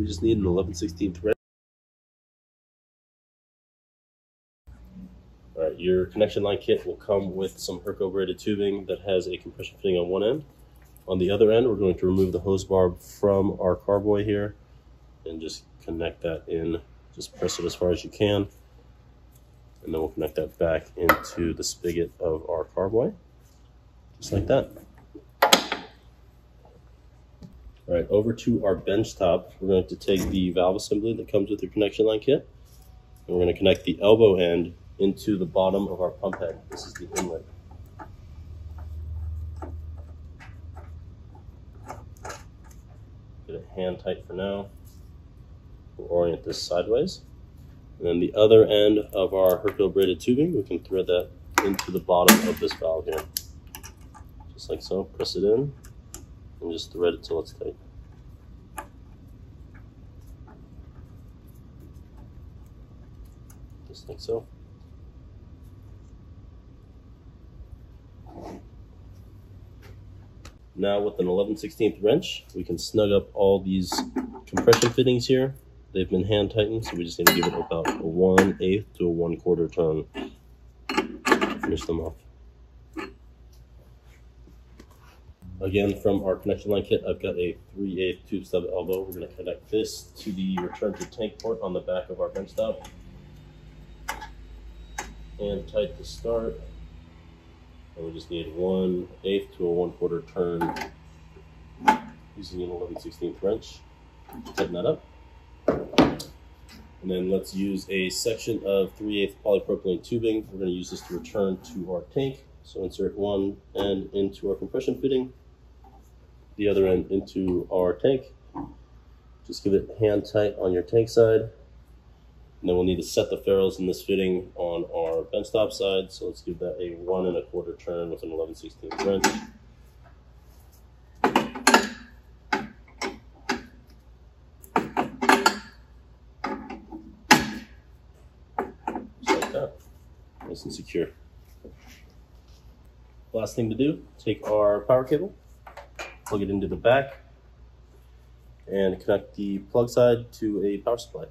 we just need an 11/16 wrench. Alright, your connection line kit will come with some Herco braided tubing that has a compression fitting on one end. On the other end, we're going to remove the hose barb from our carboy here and just connect that in. Just press it as far as you can. And then we'll connect that back into the spigot of our carboy, just like that. All right, over to our benchtop, we're going to take the valve assembly that comes with your connection line kit, and we're going to connect the elbow end into the bottom of our pump head. This is the inlet. Get it hand tight for now. We'll orient this sideways. And then the other end of our Herco braided tubing, we can thread that into the bottom of this valve here. Just like so, press it in and just thread it till it's tight. Just like so. Now with an 11/16 wrench, we can snug up all these compression fittings here. They've been hand tightened, so we just need to give it about a 1/8 to a 1/4 turn to finish them off. Again, from our connection line kit, I've got a 3/8 tube stub elbow. We're going to connect this to the return to tank port on the back of our benchtop. And tight to start. And we just need 1/8 to a 1/4 turn using an 11/16 wrench. Tighten that up. And then let's use a section of 3/8 polypropylene tubing. We're going to use this to return to our tank. So insert one end into our compression fitting, the other end into our tank. Just give it hand tight on your tank side. And then we'll need to set the ferrules in this fitting on our benchtop side. So let's give that a 1 1/4 turn with an 11/16 wrench. Nice and secure. Last thing to do, take our power cable, plug it into the back, and connect the plug side to a power supply.